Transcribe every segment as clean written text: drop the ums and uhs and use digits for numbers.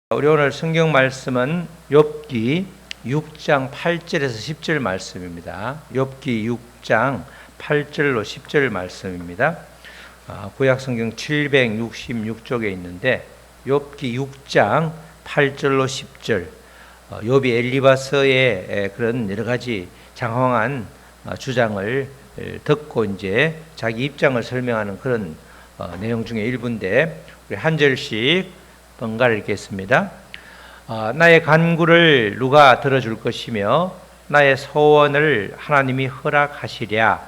우리 오늘 성경 말씀은 욥기 6장 8절에서 10절 말씀입니다. 욥기 6장 8절로 10절 말씀입니다. 구약 성경 766쪽에 있는데 욥기 6장 8절로 10절, 욥이 엘리바서의 그런 여러 가지 장황한 주장을 듣고 이제 자기 입장을 설명하는 그런 내용 중에 일부인데, 우리 한 절씩 번갈아 읽겠습니다. 나의 간구를 누가 들어줄 것이며 나의 소원을 하나님이 허락하시랴.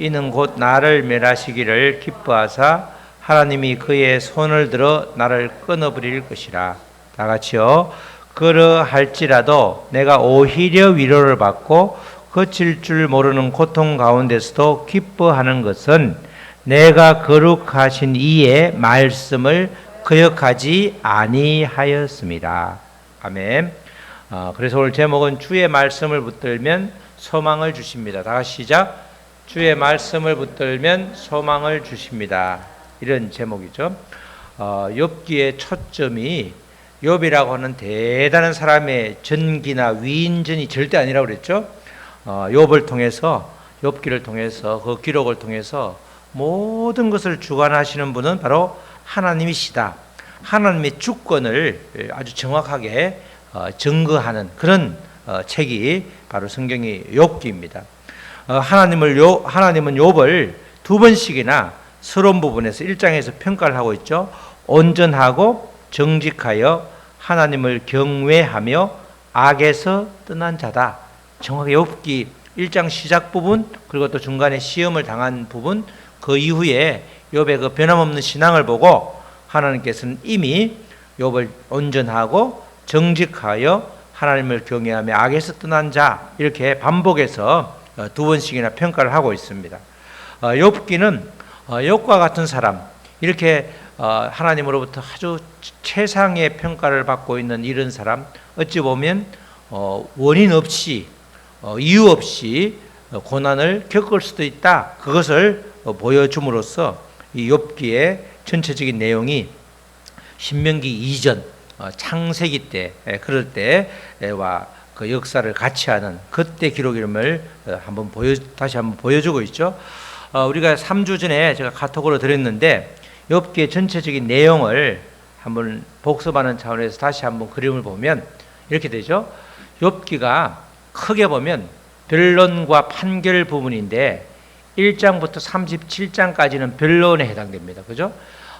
이는 곧 나를 멸하시기를 기뻐하사 하나님이 그의 손을 들어 나를 끊어버릴 것이라. 다 같이요. 그러할지라도 내가 오히려 위로를 받고 거칠 줄 모르는 고통 가운데서도 기뻐하는 것은 내가 거룩하신 이의 말씀을 거역하지 아니하였습니다. 아멘. 그래서 오늘 제목은 주의 말씀을 붙들면 소망을 주십니다. 다 같이 시작. 주의 말씀을 붙들면 소망을 주십니다. 이런 제목이죠. 욥기의 초점이 욥이라고 하는 대단한 사람의 전기나 위인전이 절대 아니라고 그랬죠. 욥을 통해서, 욥기를 통해서, 그 기록을 통해서 모든 것을 주관하시는 분은 바로 하나님이시다. 하나님의 주권을 아주 정확하게 증거하는 그런 책이 바로 성경의 욥기입니다. 하나님은 욥을 두 번씩이나 서론 부분에서 1장에서 평가를 하고 있죠. 온전하고 정직하여 하나님을 경외하며 악에서 떠난 자다. 정확하게 욥기 1장 시작 부분, 그리고 또 중간에 시험을 당한 부분, 그 이후에 욥의 그 변함없는 신앙을 보고 하나님께서는 이미 욥을 온전하고 정직하여 하나님을 경외하며 악에서 떠난 자, 이렇게 반복해서 두 번씩이나 평가를 하고 있습니다. 욥기는 욥과 같은 사람, 이렇게 하나님으로부터 아주 최상의 평가를 받고 있는 이런 사람, 어찌 보면 원인 없이 이유 없이 고난을 겪을 수도 있다. 그것을 보여줌으로써 이 욥기의 전체적인 내용이 신명기 이전 창세기 때, 그럴 때와 그 역사를 같이 하는 그때 기록임을 다시 한번 보여주고 있죠. 우리가 3주 전에 제가 카톡으로 드렸는데 욥기의 전체적인 내용을 한번 복습하는 차원에서 다시 한번 그림을 보면 이렇게 되죠. 욥기가 크게 보면 변론과 판결 부분인데 1장부터 37장까지는 변론에 해당됩니다. 그죠?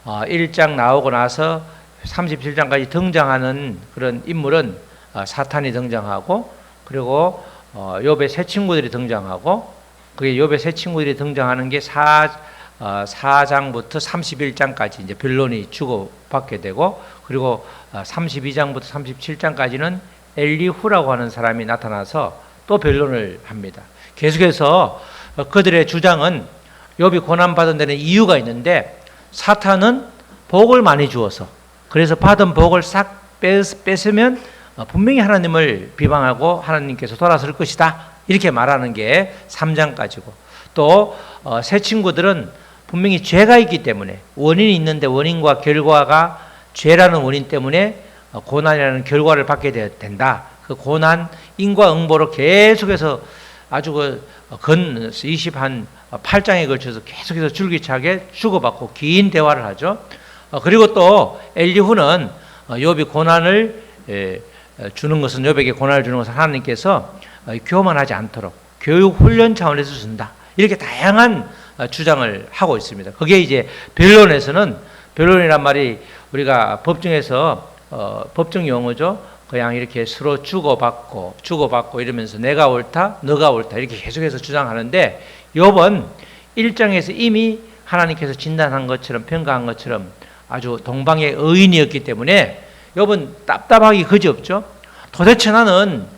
1장 나오고 나서 37장까지 등장하는 그런 인물은 사탄이 등장하고, 그리고 욥의 새 친구들이 등장하고, 그게 욥의 새 친구들이 등장하는 게 4장부터 31장까지 이제 변론이 주고받게 되고, 그리고 32장부터 37장까지는 엘리후라고 하는 사람이 나타나서 또 변론을 합니다. 계속해서 그들의 주장은 욥이 고난받은 데는 이유가 있는데, 사탄은 복을 많이 주어서, 그래서 받은 복을 싹 뺏으면 분명히 하나님을 비방하고 하나님께서 돌아설 것이다, 이렇게 말하는 게 3장까지고, 또 새 친구들은 분명히 죄가 있기 때문에, 원인이 있는데 원인과 결과가 죄라는 원인 때문에 고난이라는 결과를 받게 된다. 그 고난 인과응보로 계속해서 아주 28장에 걸쳐서 계속해서 줄기차게 주고받고 긴 대화를 하죠. 그리고 또 엘리후는 욥이 고난을 주는 것은, 욥에게 고난을 주는 것은 하나님께서 교만하지 않도록 교육 훈련 차원에서 준다, 이렇게 다양한 주장을 하고 있습니다. 그게 이제 변론에서는, 변론이란 말이 우리가 법정에서 법정 용어죠. 그냥 이렇게 서로 주고받고 이러면서 내가 옳다, 너가 옳다, 이렇게 계속해서 주장하는데, 욥은 1장에서 이미 하나님께서 진단한 것처럼, 평가한 것처럼 아주 동방의 의인이었기 때문에 욥은 답답하기 그지없죠. 도대체 나는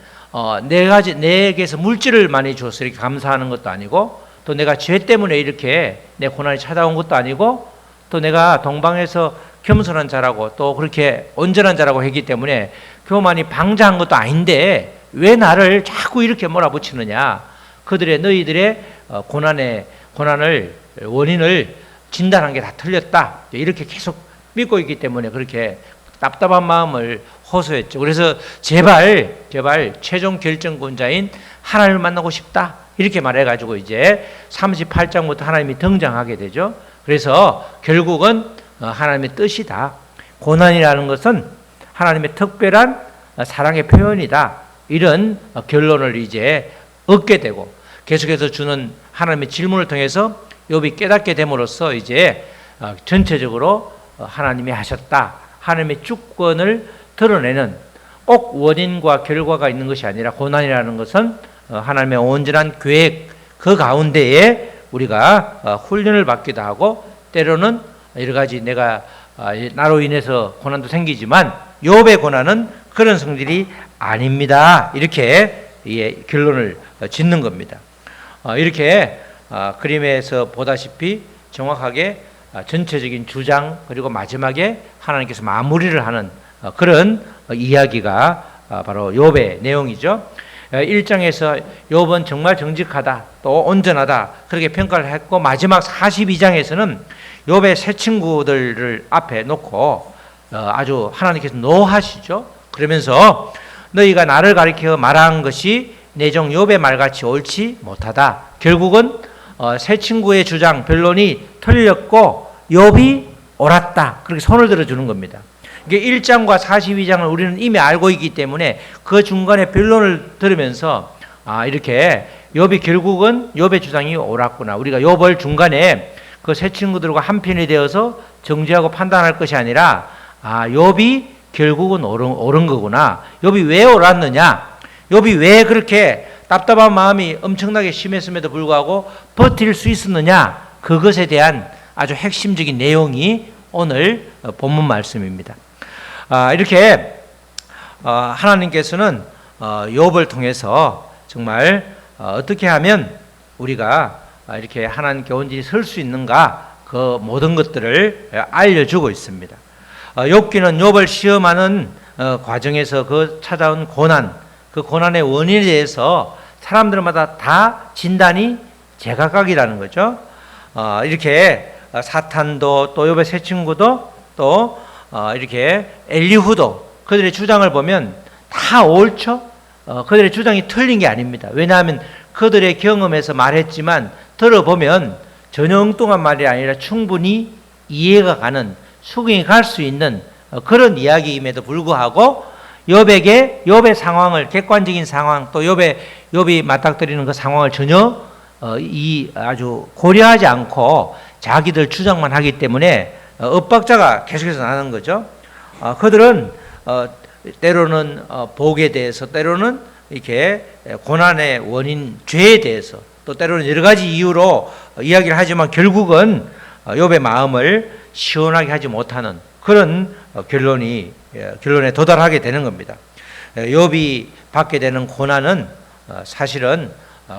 내게서 물질을 많이 줘서 이렇게 감사하는 것도 아니고, 또 내가 죄 때문에 이렇게 내 고난이 찾아온 것도 아니고, 또 내가 동방에서 겸손한 자라고 또 그렇게 온전한 자라고 했기 때문에 교만이 방자한 것도 아닌데 왜 나를 자꾸 이렇게 몰아붙이느냐. 너희들의 고난을 원인을 진단한 게 다 틀렸다, 이렇게 계속 믿고 있기 때문에 그렇게 답답한 마음을 호소했죠. 그래서 제발 최종 결정권자인 하나님을 만나고 싶다 이렇게 말해가지고 이제 38장부터 하나님이 등장하게 되죠. 그래서 결국은 하나님의 뜻이다. 고난이라는 것은 하나님의 특별한 사랑의 표현이다. 이런 결론을 이제 얻게 되고 계속해서 주는 하나님의 질문을 통해서 욥이 깨닫게 됨으로써 이제 전체적으로 하나님이 하셨다. 하나님의 주권을 드러내는 꼭 원인과 결과가 있는 것이 아니라 고난이라는 것은 하나님의 온전한 계획 그 가운데에 우리가 훈련을 받기도 하고 때로는 여러 가지 내가 나로 인해서 고난도 생기지만 욥의 고난은 그런 성질이 아닙니다. 이렇게 결론을 짓는 겁니다. 이렇게 그림에서 보다시피 정확하게 전체적인 주장 그리고 마지막에 하나님께서 마무리를 하는 그런 이야기가 바로 욥의 내용이죠. 1장에서 욥은 정말 정직하다 또 온전하다 그렇게 평가를 했고 마지막 42장에서는 욥의 세 친구들을 앞에 놓고 아주 하나님께서 노하시죠. 그러면서 너희가 나를 가리켜 말한 것이 내 종 욥의 말같이 옳지 못하다. 결국은 세 친구의 주장 변론이 틀렸고 욥이 옳았다. 그렇게 손을 들어주는 겁니다. 이게 1장과 42장을 우리는 이미 알고 있기 때문에 그 중간에 변론을 들으면서 이렇게 욥이 결국은 욥의 주장이 옳았구나. 우리가 욥을 중간에 그 세 친구들과 한편이 되어서 정죄하고 판단할 것이 아니라 욥이 결국은 옳은 거구나. 욥이 왜 옳았느냐? 욥이 왜 그렇게 답답한 마음이 엄청나게 심했음에도 불구하고 버틸 수 있었느냐? 그것에 대한 아주 핵심적인 내용이 오늘 본문 말씀입니다. 이렇게 하나님께서는 욥을 통해서 정말 어떻게 하면 우리가 이렇게 하나님께 온전히 설 수 있는가 그 모든 것들을 알려주고 있습니다. 욥기는 욥을 시험하는 과정에서 그 찾아온 고난, 그 고난의 원인에 대해서 사람들마다 다 진단이 제각각이라는 거죠. 이렇게 사탄도 또 욥의 세 친구도 또 이렇게 엘리후도 그들의 주장을 보면 다 옳죠. 그들의 주장이 틀린 게 아닙니다. 왜냐하면 그들의 경험에서 말했지만 들어보면 전혀 엉뚱한 말이 아니라 충분히 이해가 가는 수긍이 갈 수 있는 그런 이야기임에도 불구하고 욥의 상황을 객관적인 상황 또 욥이 맞닥뜨리는 그 상황을 전혀 아주 고려하지 않고 자기들 주장만 하기 때문에 엇박자가 계속해서 나는 거죠. 그들은 때로는 복에 대해서 때로는 이렇게 고난의 원인 죄에 대해서 또 때로는 여러 가지 이유로 이야기를 하지만 결국은 욥의 마음을 시원하게 하지 못하는 그런 결론에 도달하게 되는 겁니다. 욥이 받게 되는 고난은 사실은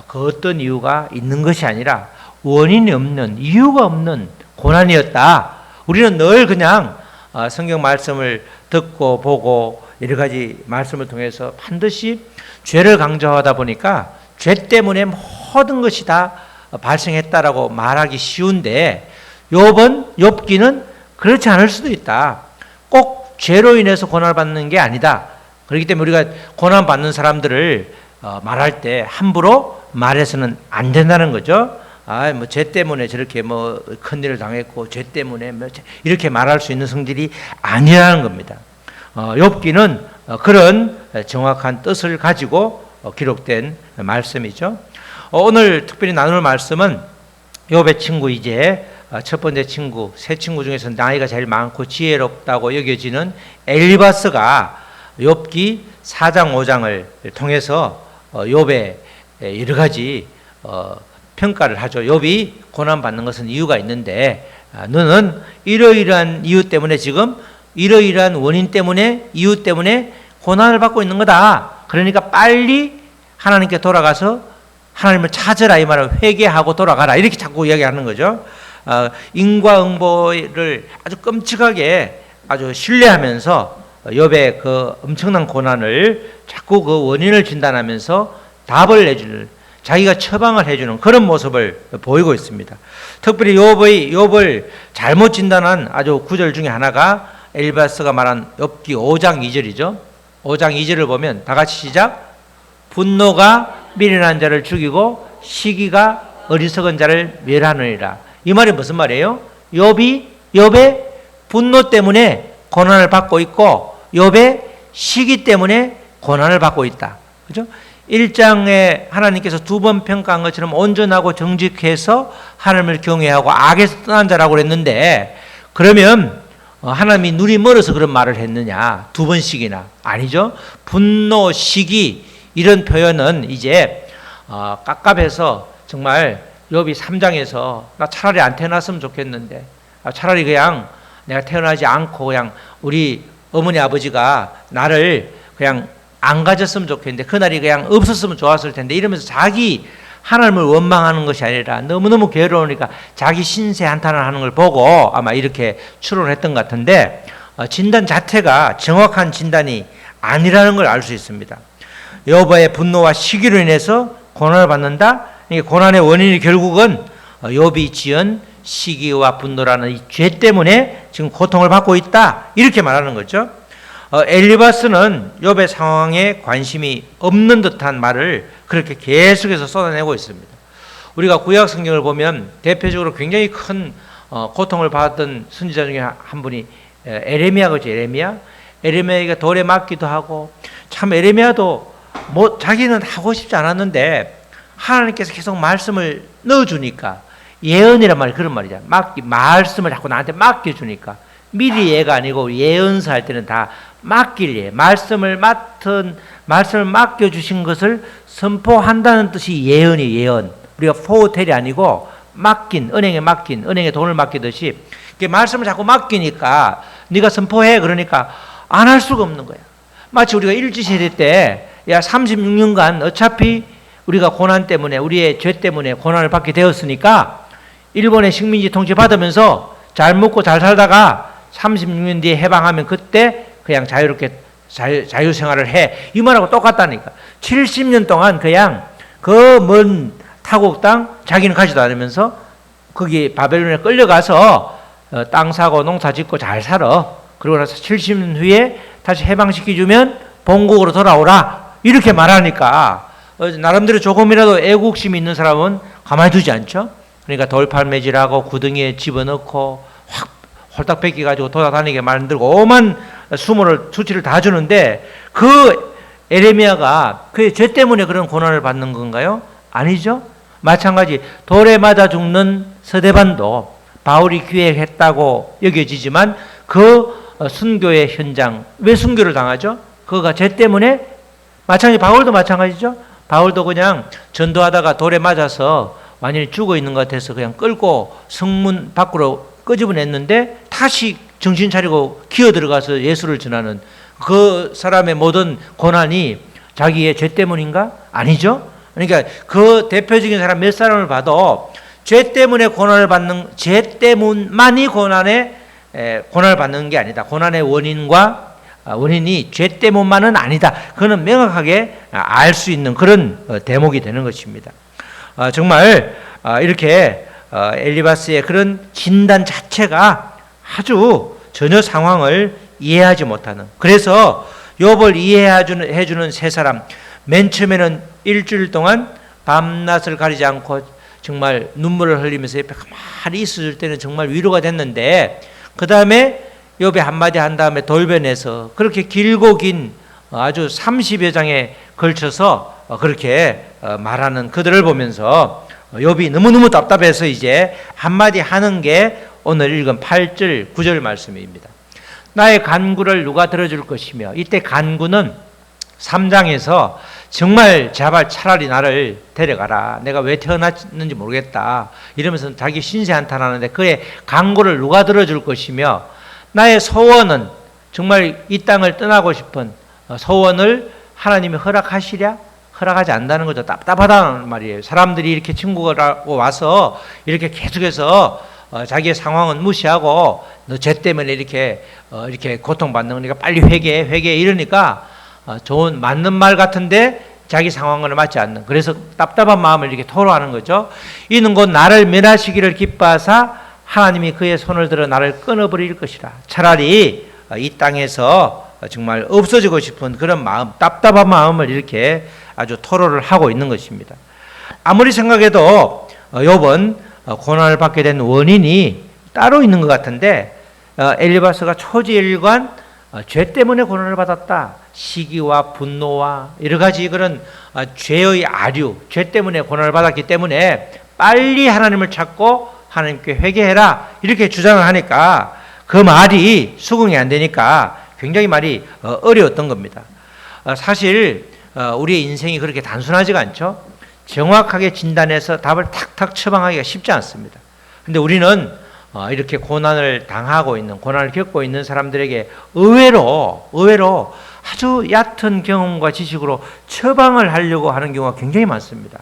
그 어떤 이유가 있는 것이 아니라 원인이 없는 이유가 없는 고난이었다. 우리는 늘 그냥 성경 말씀을 듣고 보고 여러 가지 말씀을 통해서 반드시 죄를 강조하다 보니까 죄 때문에 모든 것이 다 발생했다라고 말하기 쉬운데 욥기는 그렇지 않을 수도 있다. 꼭 죄로 인해서 고난을 받는 게 아니다. 그렇기 때문에 우리가 고난 받는 사람들을 말할 때 함부로 말해서는 안 된다는 거죠. 뭐 죄 때문에 저렇게 뭐 큰일을 당했고 죄 때문에 이렇게 말할 수 있는 성질이 아니라는 겁니다. 욥기는 그런 정확한 뜻을 가지고 기록된 말씀이죠. 오늘 특별히 나눌 말씀은 욥의 친구 이제 첫 번째 친구, 세 친구 중에서 나이가 제일 많고 지혜롭다고 여겨지는 엘리바스가 욥기 4장 5장을 통해서 욥의 여러 가지 평가를 하죠. 욥이 고난받는 것은 이유가 있는데 너는 이러이러한 이유 때문에 지금 이러이러한 원인 때문에 이유 때문에 고난을 받고 있는 거다. 그러니까 빨리 하나님께 돌아가서 하나님을 찾으라 이 말을 회개하고 돌아가라 이렇게 자꾸 이야기하는 거죠. 인과응보를 아주 끔찍하게 아주 신뢰하면서 욥의 그 엄청난 고난을 자꾸 그 원인을 진단하면서 답을 내주는 자기가 처방을 해주는 그런 모습을 보이고 있습니다. 특별히 욥을 잘못 진단한 아주 구절 중에 하나가 엘리바스가 말한 욥기 5장 2절이죠. 5장 2절을 보면 다 같이 시작. 분노가 미련한 자를 죽이고 시기가 어리석은 자를 멸하느니라. 이 말이 무슨 말이에요? 욥의 분노 때문에 고난을 받고 있고 욥의 시기 때문에 고난을 받고 있다. 그죠? 1장에 하나님께서 두 번 평가한 것처럼 온전하고 정직해서 하나님을 경외하고 악에서 떠난 자라고 그랬는데, 그러면 하나님이 눈이 멀어서 그런 말을 했느냐? 두 번씩이나. 아니죠. 분노, 시기 이런 표현은 이제 깝깝해서 정말 욥이 3장에서 나 차라리 안 태어났으면 좋겠는데, 차라리 그냥 내가 태어나지 않고 그냥 우리 어머니 아버지가 나를 그냥 안 가졌으면 좋겠는데 그날이 그냥 없었으면 좋았을 텐데 이러면서 자기 하나님을 원망하는 것이 아니라 너무너무 괴로우니까 자기 신세 한탄을 하는 걸 보고 아마 이렇게 추론했던 것 같은데, 진단 자체가 정확한 진단이 아니라는 걸 알 수 있습니다. 욥의 분노와 시기로 인해서 고난을 받는다. 이게 고난의 원인이 결국은 욥이 지은 시기와 분노라는 이 죄 때문에 지금 고통을 받고 있다. 이렇게 말하는 거죠. 엘리바스는 욥의 상황에 관심이 없는 듯한 말을 그렇게 계속해서 쏟아내고 있습니다. 우리가 구약 성경을 보면 대표적으로 굉장히 큰 고통을 받았던 선지자 중에 한 분이 에레미야거죠. 에레미야가 돌에 맞기도 하고, 참 에레미야도 뭐 자기는 하고 싶지 않았는데 하나님께서 계속 말씀을 넣어주니까, 예언이란 말이 그런 말이잖아. 말씀을 자꾸 나한테 맡겨주니까, 미리 예가 아니고 예언서 할 때는 다 맡길 예. 말씀을 맡겨주신 것을 선포한다는 뜻이 예언이 예언. 우리가 포호텔이 아니고 은행에 돈을 맡기듯이 말씀을 자꾸 맡기니까 네가 선포해 그러니까 안 할 수가 없는 거야. 마치 우리가 일제시대 때 36년간 어차피 우리가 고난 때문에, 우리의 죄 때문에 고난을 받게 되었으니까 일본의 식민지 통치 받으면서 잘 먹고 잘 살다가 36년 뒤에 해방하면 그때 그냥 자유롭게 자유생활을 해. 이 말하고 똑같다니까. 70년 동안 그냥 그 먼 타국 땅 자기는 가지도 않으면서 거기 바벨론에 끌려가서 땅 사고 농사 짓고 잘 살아. 그러고 나서 70년 후에 다시 해방시켜주면 본국으로 돌아오라. 이렇게 말하니까 나름대로 조금이라도 애국심이 있는 사람은 가만히 두지 않죠. 그러니까 돌팔매질하고 구덩이에 집어넣고 확 홀딱 뺏겨가지고 돌아다니게 만들고 오만 수치를 다 주는데, 그 에레미야가 그의 죄 때문에 그런 고난을 받는 건가요? 아니죠. 마찬가지 돌에 맞아 죽는 서대반도 바울이 기획했다고 여겨지지만 그 순교의 현장, 왜 순교를 당하죠? 그가 죄 때문에. 마찬가지 바울도 마찬가지죠. 바울도 그냥 전도하다가 돌에 맞아서 완전히 죽어 있는 것 같아서 그냥 끌고 성문 밖으로 끄집어냈는데 다시 정신 차리고 기어 들어가서 예수를 전하는 그 사람의 모든 고난이 자기의 죄 때문인가? 아니죠. 그러니까 그 대표적인 사람 몇 사람을 봐도 죄 때문에 고난을 받는, 죄 때문만이 고난을 받는 게 아니다. 고난의 원인이 죄 때문만은 아니다. 그거는 명확하게 알 수 있는 그런 대목이 되는 것입니다. 정말 이렇게 엘리바스의 그런 진단 자체가 아주 전혀 상황을 이해하지 못하는, 그래서 욥을 이해해주는 세 사람, 맨 처음에는 일주일 동안 밤낮을 가리지 않고 정말 눈물을 흘리면서 옆에 가만히 있어줄 때는 정말 위로가 됐는데, 그 다음에 욥이 한마디 한 다음에 돌변해서 그렇게 길고 긴 아주 30여 장에 걸쳐서 그렇게 말하는 그들을 보면서 욥이 너무너무 답답해서 이제 한마디 하는 게 오늘 읽은 8절 9절 말씀입니다. 나의 간구를 누가 들어줄 것이며, 이때 간구는 3장에서 정말 제발 차라리 나를 데려가라, 내가 왜 태어났는지 모르겠다 이러면서 자기 신세 한탄하는데 그의 간구를 누가 들어줄 것이며, 나의 소원은 정말 이 땅을 떠나고 싶은 소원을 하나님이 허락하시랴? 허락하지 않는다는 거죠. 답답하다는 말이에요. 사람들이 이렇게 친구라고 와서 이렇게 계속해서 자기의 상황은 무시하고 너 죄 때문에 이렇게 고통받는 거니까 빨리 회개해 이러니까 좋은 맞는 말 같은데 자기 상황을 맞지 않는, 그래서 답답한 마음을 이렇게 토로하는 거죠. 이는 곧 나를 멸하시기를 기뻐하사 하나님이 그의 손을 들어 나를 끊어버릴 것이라. 차라리 이 땅에서 정말 없어지고 싶은 그런 마음, 답답한 마음을 이렇게 아주 토로를 하고 있는 것입니다. 아무리 생각해도 욥은 고난을 받게 된 원인이 따로 있는 것 같은데, 엘리바스가 초지일관 죄 때문에 고난을 받았다. 시기와 분노와 여러 가지 그런 죄의 아류, 죄 때문에 고난을 받았기 때문에 빨리 하나님을 찾고 하나님께 회개해라 이렇게 주장을 하니까 그 말이 수긍이 안 되니까 굉장히 말이 어려웠던 겁니다. 사실 우리의 인생이 그렇게 단순하지가 않죠. 정확하게 진단해서 답을 탁탁 처방하기가 쉽지 않습니다. 근데 우리는 이렇게 고난을 당하고 있는, 고난을 겪고 있는 사람들에게 의외로 아주 얕은 경험과 지식으로 처방을 하려고 하는 경우가 굉장히 많습니다.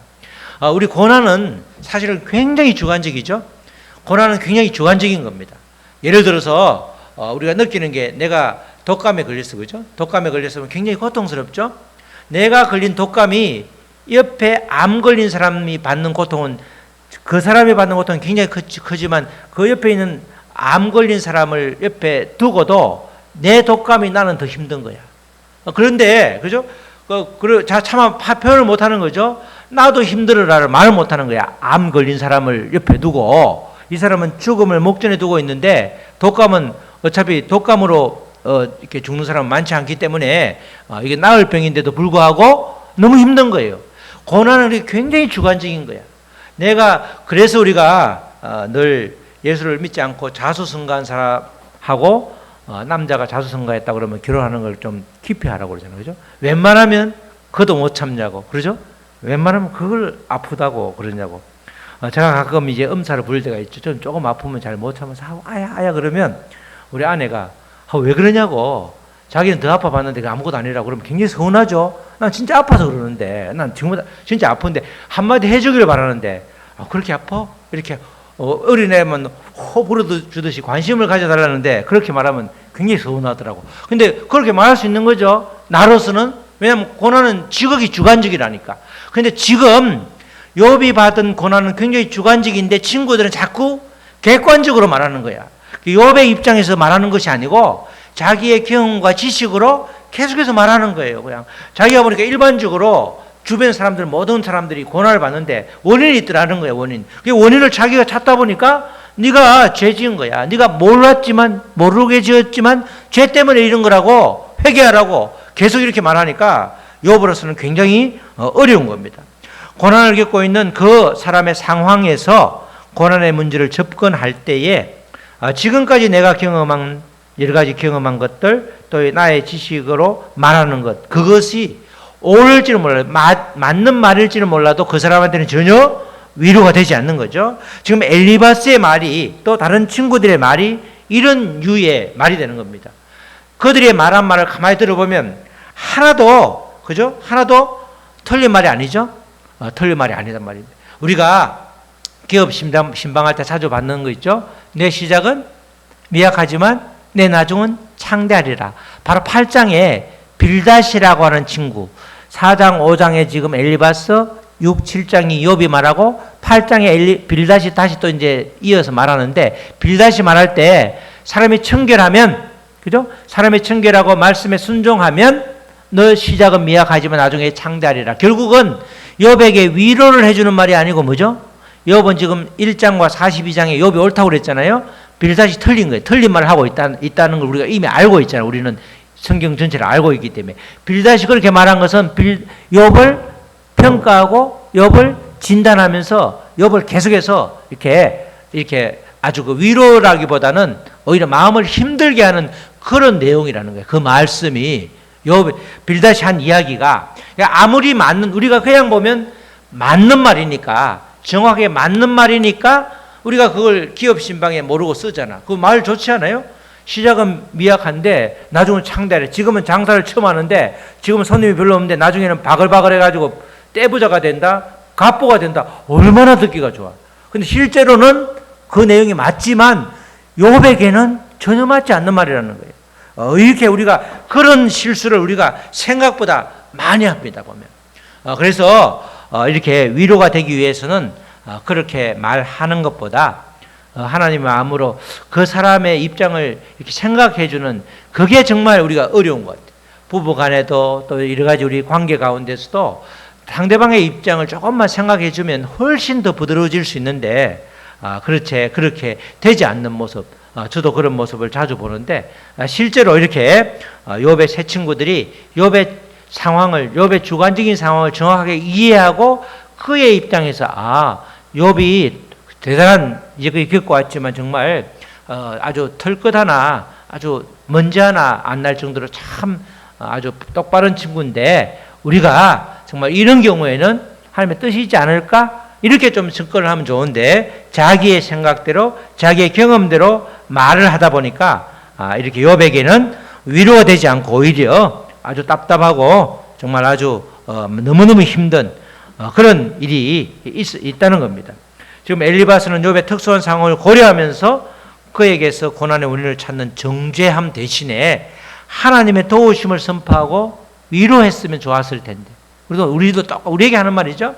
우리 고난은 사실은 굉장히 주관적이죠. 고난은 굉장히 주관적인 겁니다. 예를 들어서 우리가 느끼는 게, 내가 독감에 걸렸어, 그죠? 독감에 걸렸으면 굉장히 고통스럽죠. 내가 걸린 독감이 옆에 암 걸린 사람이 받는 고통은, 그 사람이 받는 고통은 굉장히 크지만 그 옆에 있는 암 걸린 사람을 옆에 두고도 내 독감이 나는 더 힘든 거야. 그런데 그죠? 차마 표현을 못하는 거죠. 나도 힘들어라를 말을 못하는 거야. 암 걸린 사람을 옆에 두고, 이 사람은 죽음을 목전에 두고 있는데 독감은 어차피 독감으로 이렇게 죽는 사람은 많지 않기 때문에 이게 나을 병인데도 불구하고 너무 힘든 거예요. 고난은 굉장히 주관적인 거야. 그래서 우리가 늘 예수를 믿지 않고 자수성가한 사람하고 남자가 자수성가했다 그러면 결혼하는 걸 좀 깊이 하라고 그러잖아요. 그죠? 웬만하면 그도 못 참냐고. 그러죠? 웬만하면 그걸 아프다고 그러냐고. 제가 가끔 이제 음사를 부릴 때가 있죠. 좀 조금 아프면 잘 못 참아서 아야 그러면 우리 아내가 왜 그러냐고. 자기는 더 아파봤는데 아무것도 아니라고 그러면 굉장히 서운하죠. 난 진짜 아파서 그러는데, 난 정말 진짜 아픈데 한마디 해주기를 바라는데 그렇게 아파? 이렇게 어린애만 호 불어주듯이 관심을 가져달라는데 그렇게 말하면 굉장히 서운하더라고. 근데 그렇게 말할 수 있는 거죠. 나로서는. 왜냐하면 고난은 지극히 주관적이라니까. 근데 지금 욥이 받은 고난은 굉장히 주관적인데 친구들은 자꾸 객관적으로 말하는 거야. 욥의 입장에서 말하는 것이 아니고 자기의 경험과 지식으로 계속해서 말하는 거예요. 그냥 자기가 보니까 일반적으로 주변 사람들, 모든 사람들이 고난을 받는데 원인이 있더라는 거예요. 그 원인을 자기가 찾다 보니까 네가 죄 지은 거야. 네가 모르게 지었지만 죄 때문에 이런 거라고 회개하라고 계속 이렇게 말하니까 욥으로서는 굉장히 어려운 겁니다. 고난을 겪고 있는 그 사람의 상황에서 고난의 문제를 접근할 때에 지금까지 내가 경험한 여러 가지 경험한 것들, 또 나의 지식으로 말하는 것, 그것이 옳을지는 몰라요. 맞는 말일지는 몰라도 그 사람한테는 전혀 위로가 되지 않는 거죠. 지금 엘리바스의 말이, 또 다른 친구들의 말이 이런 유의 말이 되는 겁니다. 그들이 말한 말을 가만히 들어보면 하나도, 그죠? 하나도 틀린 말이 아니죠? 틀린 말이 아니란 말입니다. 우리가 기업 신방할 때 자주 받는 거 있죠? 내 시작은 미약하지만 내 나중은 창대하리라. 바로 8장에 빌닷이라고 하는 친구, 4장 5장에 지금 엘리바스, 6, 7장이 욥이 말하고 8장에 빌닷이 다시 또 이제 이어서 말하는데, 빌닷이 말할 때 사람이 청결하면, 그죠? 사람이 청결하고 말씀에 순종하면 너 시작은 미약하지만 나중에 창대하리라. 결국은 욥에게 위로를 해주는 말이 아니고 뭐죠? 욥은 지금 1장과 42장에 욥이 옳다고 그랬잖아요. 빌닷이 틀린 거예요. 틀린 말을 하고 있다는 걸 우리가 이미 알고 있잖아요. 우리는 성경 전체를 알고 있기 때문에. 빌닷이 그렇게 말한 것은 욥을 평가하고 욥을 진단하면서 욥을 계속해서 이렇게 아주 그 위로라기보다는 오히려 마음을 힘들게 하는 그런 내용이라는 거예요. 그 말씀이 빌닷이 한 이야기가 아무리 우리가 그냥 보면 맞는 말이니까, 정확하게 맞는 말이니까 우리가 그걸 기업 신방에 모르고 쓰잖아. 그 말 좋지 않아요? 시작은 미약한데 나중은 창대하리라. 지금은 장사를 처음 하는데 지금은 손님이 별로 없는데 나중에는 바글바글 해가지고 떼부자가 된다, 갑부가 된다. 얼마나 듣기가 좋아. 근데 실제로는 그 내용이 맞지만 욥에게는 전혀 맞지 않는 말이라는 거예요. 이렇게 우리가 그런 실수를 우리가 생각보다 많이 합니다, 보면. 그래서 이렇게 위로가 되기 위해서는 그렇게 말하는 것보다 하나님의 마음으로 그 사람의 입장을 이렇게 생각해주는 그게 정말 우리가 어려운 것 같아요. 부부 간에도 또 여러 가지 우리 관계 가운데서도 상대방의 입장을 조금만 생각해주면 훨씬 더 부드러워질 수 있는데 그렇게 되지 않는 모습, 저도 그런 모습을 자주 보는데 실제로 이렇게 욥의 세 친구들이 욥의 상황을, 욥의 주관적인 상황을 정확하게 이해하고 그의 입장에서 욥이 대단한 이제 겪고 왔지만 정말 아주 털끝 하나, 아주 먼지 하나 안 날 정도로 참 아주 똑바른 친구인데 우리가 정말 이런 경우에는 하나님의 뜻이 있지 않을까? 이렇게 좀 접근을 하면 좋은데 자기의 생각대로 자기의 경험대로 말을 하다 보니까 이렇게 욥에게는 위로가 되지 않고 오히려 아주 답답하고 정말 아주 너무너무 힘든 그런 일이 있다는 겁니다. 지금 엘리바스는 욥의 특수한 상황을 고려하면서 그에게서 고난의 원인을 찾는 정죄함 대신에 하나님의 도우심을 선포하고 위로했으면 좋았을 텐데. 우리도 우리에게 하는 말이죠.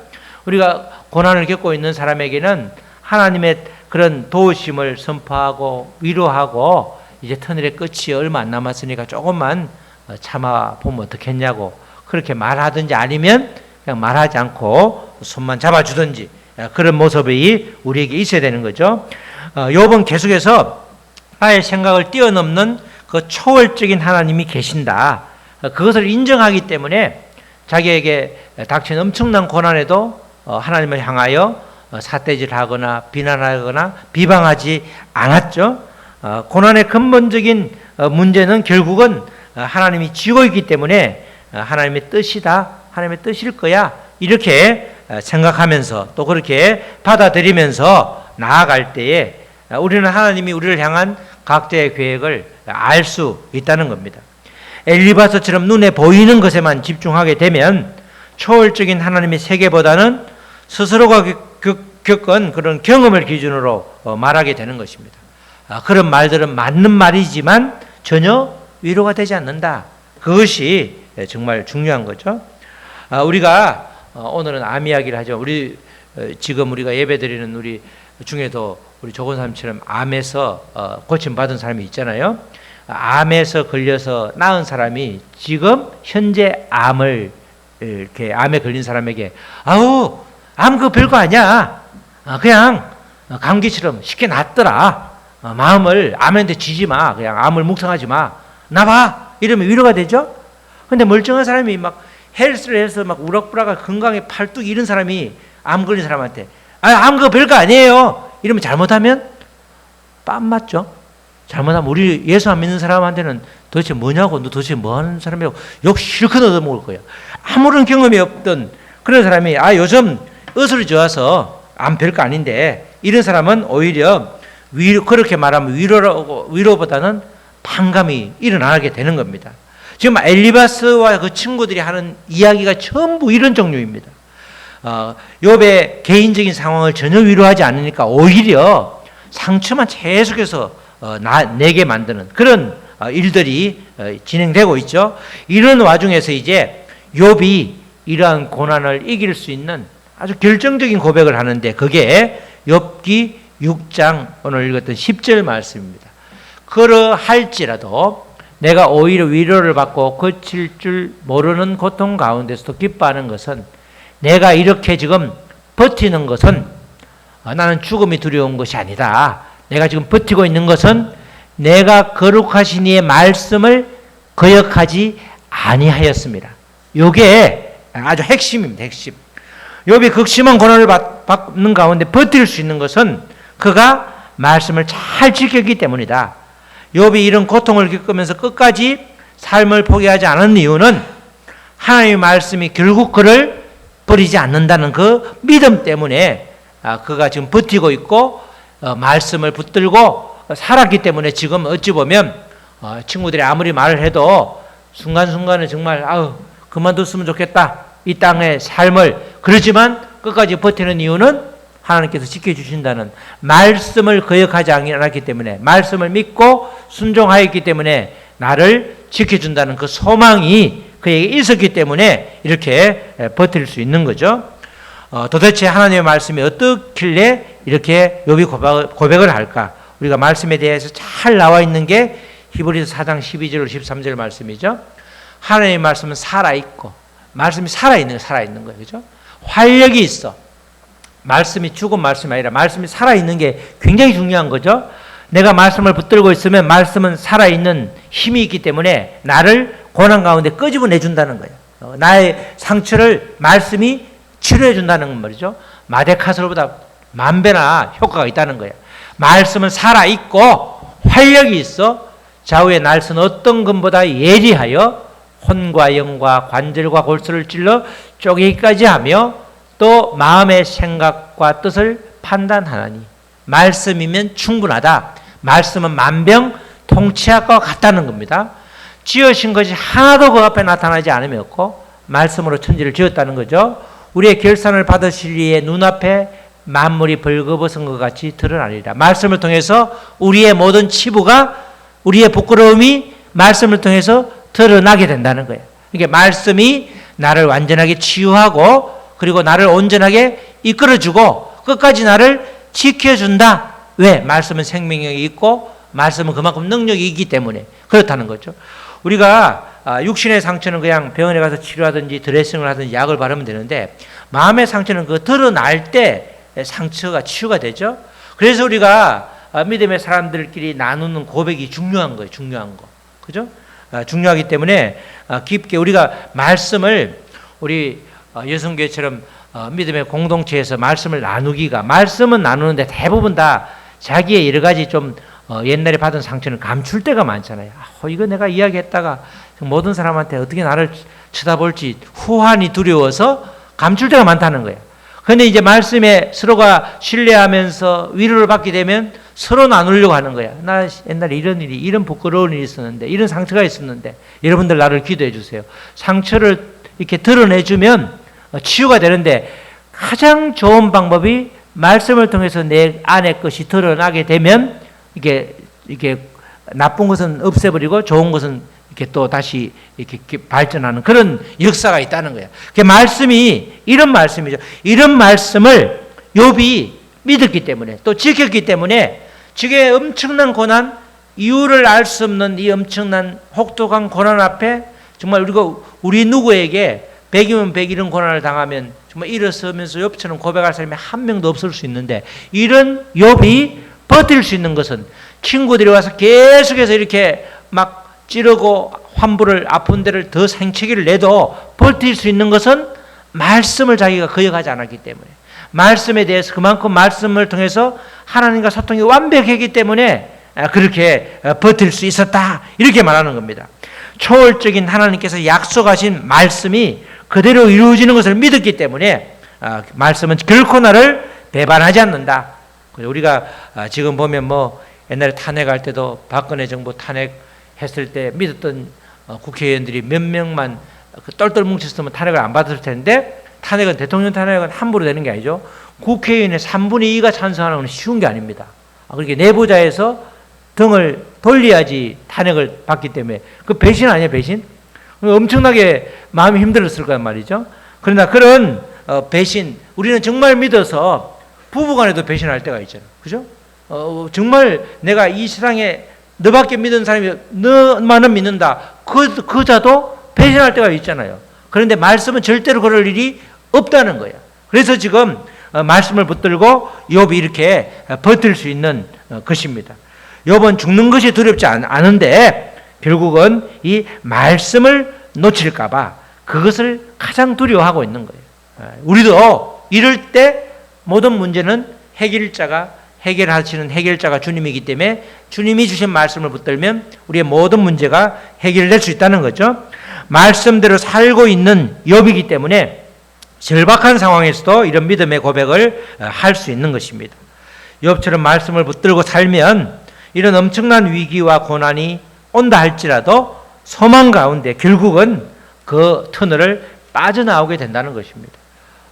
우리가 고난을 겪고 있는 사람에게는 하나님의 그런 도우심을 선포하고 위로하고 이제 터널의 끝이 얼마 안 남았으니까 조금만 참아보면 어떻겠냐고 그렇게 말하든지 아니면 그냥 말하지 않고 손만 잡아주든지 그런 모습이 우리에게 있어야 되는 거죠. 욥은 계속해서 나의 생각을 뛰어넘는 그 초월적인 하나님이 계신다. 그것을 인정하기 때문에 자기에게 닥친 엄청난 고난에도 하나님을 향하여 삿대질하거나 비난하거나 비방하지 않았죠. 고난의 근본적인 문제는 결국은 하나님이 지고 있기 때문에 하나님의 뜻이다, 하나님의 뜻일 거야 이렇게 생각하면서 또 그렇게 받아들이면서 나아갈 때에 우리는 하나님이 우리를 향한 각자의 계획을 알 수 있다는 겁니다. 엘리바스처럼 눈에 보이는 것에만 집중하게 되면 초월적인 하나님의 세계보다는 스스로가 겪은 그런 경험을 기준으로 말하게 되는 것입니다. 그런 말들은 맞는 말이지만 전혀 위로가 되지 않는다. 그것이 정말 중요한 거죠. 우리가 오늘은 암 이야기를 하죠. 지금 우리가 예배드리는 우리 중에도 우리 조건사님처럼 암에서 고침받은 사람이 있잖아요. 암에서 걸려서 나은 사람이 지금 현재 암에 걸린 사람에게 암 그거 별거 아니야. 그냥 감기처럼 쉽게 낫더라. 마음을 암한테 지지 마. 그냥 암을 묵상하지 마. 나봐. 이러면 위로가 되죠. 근데 멀쩡한 사람이 막 헬스를 해서 막 우락부락하고 건강에 팔뚝 이런 사람이 암 걸린 사람한테 암 그거 별거 아니에요. 이러면 잘못하면 빰 맞죠. 잘못하면 우리 예수 안 믿는 사람한테는 도대체 뭐냐고, 너 도대체 뭐 하는 사람이라고 욕 실컷 얻어먹을 거야. 아무런 경험이 없던 그런 사람이 요즘 의술이 좋아서 암 별거 아닌데 이런 사람은 오히려 그렇게 말하면 위로보다는 반감이 일어나게 되는 겁니다. 지금 엘리바스와 그 친구들이 하는 이야기가 전부 이런 종류입니다. 욥의 개인적인 상황을 전혀 위로하지 않으니까 오히려 상처만 계속해서 내게 만드는 그런 일들이 진행되고 있죠. 이런 와중에서 이제 욥이 이러한 고난을 이길 수 있는 아주 결정적인 고백을 하는데 그게 욥기 6장 오늘 읽었던 10절 말씀입니다. 그러할지라도 내가 오히려 위로를 받고 그칠 줄 모르는 고통 가운데서도 기뻐하는 것은 내가 이렇게 지금 버티는 것은 나는 죽음이 두려운 것이 아니다. 내가 지금 버티고 있는 것은 내가 거룩하신 이의 말씀을 거역하지 아니하였습니다. 이게 아주 핵심입니다. 핵심. 욥이 극심한 고난을 받는 가운데 버틸 수 있는 것은 그가 말씀을 잘 지켰기 때문이다. 욥이 이런 고통을 겪으면서 끝까지 삶을 포기하지 않은 이유는 하나님의 말씀이 결국 그를 버리지 않는다는 그 믿음 때문에 그가 지금 버티고 있고 말씀을 붙들고 살았기 때문에 지금 어찌 보면 친구들이 아무리 말을 해도 순간순간에 정말 그만뒀으면 좋겠다. 이 땅의 삶을. 그렇지만 끝까지 버티는 이유는 하나님께서 지켜주신다는 말씀을 거역하지 않았기 때문에 말씀을 믿고 순종하였기 때문에 나를 지켜준다는 그 소망이 그에게 있었기 때문에 이렇게 버틸 수 있는 거죠. 도대체 하나님의 말씀이 어떻길래 이렇게 욥이 고백을 할까? 우리가 말씀에 대해서 잘 나와 있는 게 히브리서 4장 12절 13절 말씀이죠. 하나님의 말씀은 살아있고, 말씀이 살아있는 거예요. 그죠? 활력이 있어. 말씀이 죽은 말씀이 아니라 말씀이 살아있는 게 굉장히 중요한 거죠. 내가 말씀을 붙들고 있으면 말씀은 살아있는 힘이 있기 때문에 나를 고난 가운데 끄집어내 준다는 거예요. 나의 상처를 말씀이 치료해 준다는 말이죠. 마데카솔보다 만 배나 효과가 있다는 거예요. 말씀은 살아있고 활력이 있어 좌우의 날선 어떤 것보다 예리하여 혼과 영과 관절과 골수를 찔러 쪼개기까지 하며 또 마음의 생각과 뜻을 판단하나니 말씀이면 충분하다. 말씀은 만병통치할 것 같다는 겁니다. 지으신 것이 하나도 그 앞에 나타나지 않음이었고 말씀으로 천지를 지었다는 거죠. 우리의 결산을 받으실 이의 눈앞에 만물이 벌거벗은 것 같이 드러나리라. 말씀을 통해서 우리의 모든 치부가, 우리의 부끄러움이 말씀을 통해서 드러나게 된다는 거예요. 그러니까 말씀이 나를 완전하게 치유하고 그리고 나를 온전하게 이끌어주고 끝까지 나를 지켜준다. 왜? 말씀은 생명력이 있고 말씀은 그만큼 능력이 있기 때문에 그렇다는 거죠. 우리가 육신의 상처는 그냥 병원에 가서 치료하든지 드레싱을 하든지 약을 바르면 되는데 마음의 상처는 그 드러날 때 상처가 치유가 되죠. 그래서 우리가 믿음의 사람들끼리 나누는 고백이 중요한 거예요. 중요한 거. 그죠? 중요하기 때문에 깊게 우리가 말씀을 우리 여성교회처럼 믿음의 공동체에서 말씀을 나누기가, 말씀은 나누는데 대부분 다 자기의 여러 가지 좀 옛날에 받은 상처는 감출 때가 많잖아요. 이거 내가 이야기했다가 모든 사람한테 어떻게 나를 쳐다볼지 후환이 두려워서 감출 때가 많다는 거예요. 그런데 이제 말씀에 서로가 신뢰하면서 위로를 받게 되면 서로 나누려고 하는 거야. 나 옛날에 이런 일이, 이런 부끄러운 일이 있었는데, 이런 상처가 있었는데, 여러분들 나를 기도해 주세요. 상처를 이렇게 드러내주면 치유가 되는데 가장 좋은 방법이 말씀을 통해서 내 안의 것이 드러나게 되면 이게 나쁜 것은 없애버리고 좋은 것은 이렇게 또 다시 이렇게 발전하는 그런 역사가 있다는 거예요. 그 말씀이 이런 말씀이죠. 이런 말씀을 욥이 믿었기 때문에 또 지켰기 때문에 지금 엄청난 고난, 이유를 알 수 없는 이 엄청난 혹독한 고난 앞에 정말 우리 누구에게 100이면 100 이런 고난을 당하면 정말 일어서면서 욥처럼 고백할 사람이 한 명도 없을 수 있는데 이런 욥이 버틸 수 있는 것은 친구들이 와서 계속해서 이렇게 막 찌르고 환부를 아픈 데를 더 생채기를 내도 버틸 수 있는 것은 말씀을 자기가 거역하지 않았기 때문에 말씀에 대해서 그만큼 말씀을 통해서 하나님과 소통이 완벽했기 때문에 그렇게 버틸 수 있었다 이렇게 말하는 겁니다. 초월적인 하나님께서 약속하신 말씀이 그대로 이루어지는 것을 믿었기 때문에 말씀은 결코 나를 배반하지 않는다. 우리가 지금 보면 뭐 옛날에 탄핵할 때도 박근혜 정부 탄핵했을 때 믿었던 국회의원들이 몇 명만 똘똘 뭉쳤으면 탄핵을 안 받았을 텐데 탄핵은 대통령 탄핵은 함부로 되는 게 아니죠. 국회의원의 3분의 2가 찬성하는 건 쉬운 게 아닙니다. 그렇게 내부자에서 등을 돌려야지 탄핵을 받기 때문에 그 배신 아니에요, 배신? 엄청나게 마음이 힘들었을 거란 말이죠. 그러나 그런 배신, 우리는 정말 믿어서 부부간에도 배신할 때가 있잖아요. 그죠? 정말 내가 이 세상에 너밖에 믿는 사람이 너만은 믿는다. 그자도 배신할 때가 있잖아요. 그런데 말씀은 절대로 그럴 일이 없다는 거예요. 그래서 지금 말씀을 붙들고 욥이 이렇게 버틸 수 있는 것입니다. 욥은 죽는 것이 두렵지 않은데 결국은 이 말씀을 놓칠까봐 그것을 가장 두려워하고 있는 거예요. 우리도 이럴 때 모든 문제는 해결하시는 해결자가 주님이기 때문에 주님이 주신 말씀을 붙들면 우리의 모든 문제가 해결될 수 있다는 거죠. 말씀대로 살고 있는 욥이기 때문에 절박한 상황에서도 이런 믿음의 고백을 할 수 있는 것입니다. 욥처럼 말씀을 붙들고 살면 이런 엄청난 위기와 고난이 온다 할지라도 소망 가운데 결국은 그 터널을 빠져나오게 된다는 것입니다.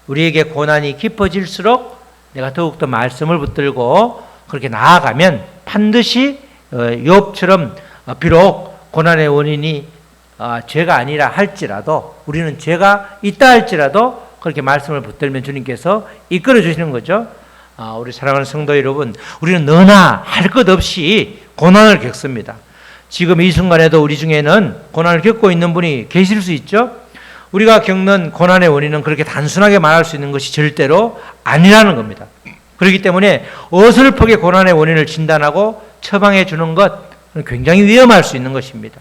우리에게 고난이 깊어질수록 내가 더욱더 말씀을 붙들고 그렇게 나아가면 반드시 욥처럼 비록 고난의 원인이 죄가 아니라 할지라도 우리는 죄가 있다 할지라도 그렇게 말씀을 붙들면 주님께서 이끌어 주시는 거죠. 우리 사랑하는 성도 여러분, 우리는 너나 할 것 없이 고난을 겪습니다. 지금 이 순간에도 우리 중에는 고난을 겪고 있는 분이 계실 수 있죠. 우리가 겪는 고난의 원인은 그렇게 단순하게 말할 수 있는 것이 절대로 아니라는 겁니다. 그렇기 때문에 어설프게 고난의 원인을 진단하고 처방해 주는 것 굉장히 위험할 수 있는 것입니다.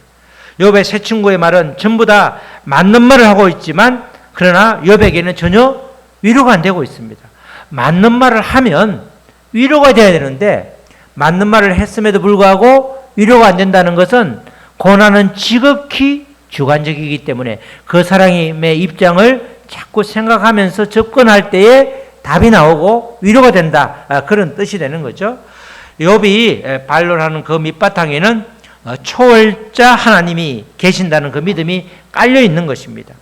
욥의 세 친구의 말은 전부 다 맞는 말을 하고 있지만 그러나 욥에게는 전혀 위로가 안 되고 있습니다. 맞는 말을 하면 위로가 돼야 되는데 맞는 말을 했음에도 불구하고 위로가 안 된다는 것은 고난은 지극히 주관적이기 때문에 그 사람의 입장을 자꾸 생각하면서 접근할 때에 답이 나오고 위로가 된다, 그런 뜻이 되는 거죠. 욥이 반론하는 그 밑바탕에는 초월자 하나님이 계신다는 그 믿음이 깔려 있는 것입니다.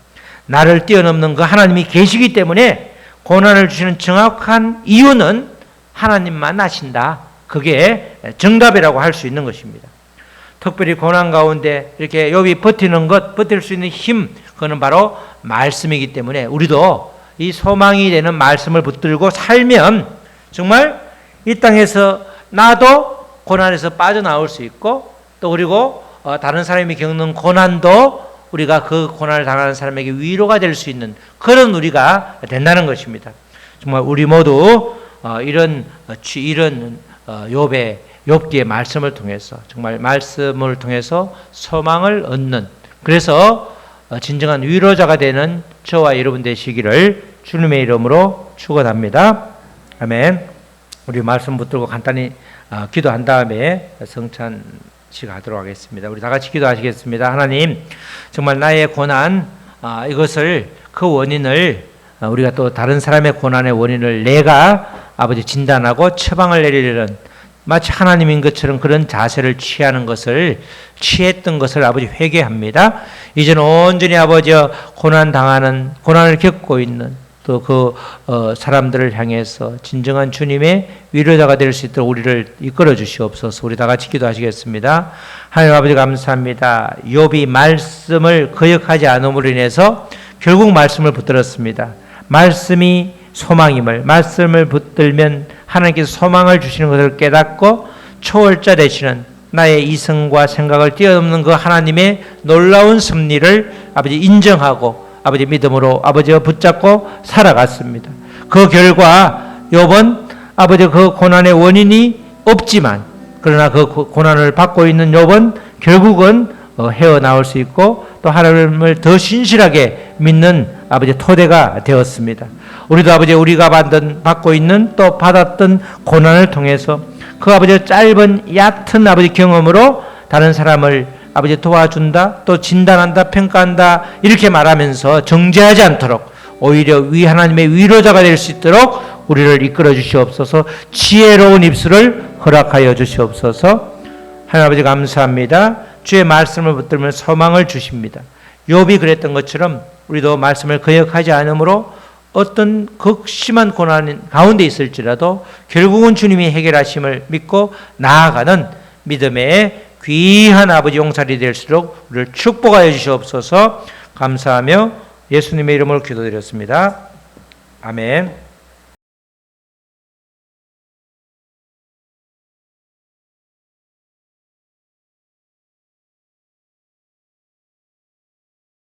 나를 뛰어넘는 그 하나님이 계시기 때문에 고난을 주시는 정확한 이유는 하나님만 아신다. 그게 정답이라고 할 수 있는 것입니다. 특별히 고난 가운데 이렇게 욥이 버티는 것, 버틸 수 있는 힘, 그거는 바로 말씀이기 때문에 우리도 이 소망이 되는 말씀을 붙들고 살면 정말 이 땅에서 나도 고난에서 빠져나올 수 있고 또 그리고 다른 사람이 겪는 고난도 우리가 그 고난을 당하는 사람에게 위로가 될 수 있는 그런 우리가 된다는 것입니다. 정말 우리 모두 이런 욥기의 말씀을 통해서 정말 말씀을 통해서 소망을 얻는, 그래서 진정한 위로자가 되는 저와 여러분 되시기를 주님의 이름으로 축원합니다. 아멘. 우리 말씀 붙들고 간단히 기도한 다음에 성찬식 하도록 하겠습니다. 우리 다 같이 기도하시겠습니다. 하나님, 정말 나의 고난, 이것을 그 원인을 우리가 또 다른 사람의 고난의 원인을 내가 아버지 진단하고 처방을 내리려는 마치 하나님인 것처럼 그런 자세를 취했던 것을 아버지 회개합니다. 이제는 온전히 아버지 고난을 겪고 있는 또 그 사람들을 향해서 진정한 주님의 위로자가 될 수 있도록 우리를 이끌어 주시옵소서. 우리 다 같이 기도하시겠습니다. 하나님 아버지 감사합니다. 욥이 말씀을 거역하지 않음으로 인해서 결국 말씀을 붙들었습니다. 말씀이 소망임을, 말씀을 붙들면 하나님께서 소망을 주시는 것을 깨닫고 초월자 되시는 나의 이성과 생각을 뛰어넘는 그 하나님의 놀라운 섭리를 아버지 인정하고 아버지 믿음으로 아버지와 붙잡고 살아갔습니다. 그 결과 욥은 아버지 그 고난의 원인이 없지만 그러나 그 고난을 받고 있는 욥은 결국은 헤어나올 수 있고 또 하나님을 더 신실하게 믿는 아버지 토대가 되었습니다. 우리도 아버지 우리가 받고 있는 또 받았던 고난을 통해서 그 아버지 짧은 얕은 아버지 경험으로 다른 사람을 아버지 도와준다, 또 진단한다, 평가한다 이렇게 말하면서 정죄하지 않도록 오히려 하나님의 위로자가 될 수 있도록 우리를 이끌어 주시옵소서. 지혜로운 입술을 허락하여 주시옵소서. 하나님 아버지 감사합니다. 주의 말씀을 붙들면 소망을 주십니다. 욥이 그랬던 것처럼 우리도 말씀을 거역하지 않으므로 어떤 극심한 고난 가운데 있을지라도 결국은 주님이 해결하심을 믿고 나아가는 믿음의 귀한 아버지 용사리 될수록 우리를 축복하여 주시옵소서. 감사하며 예수님의 이름으로 기도드렸습니다. 아멘.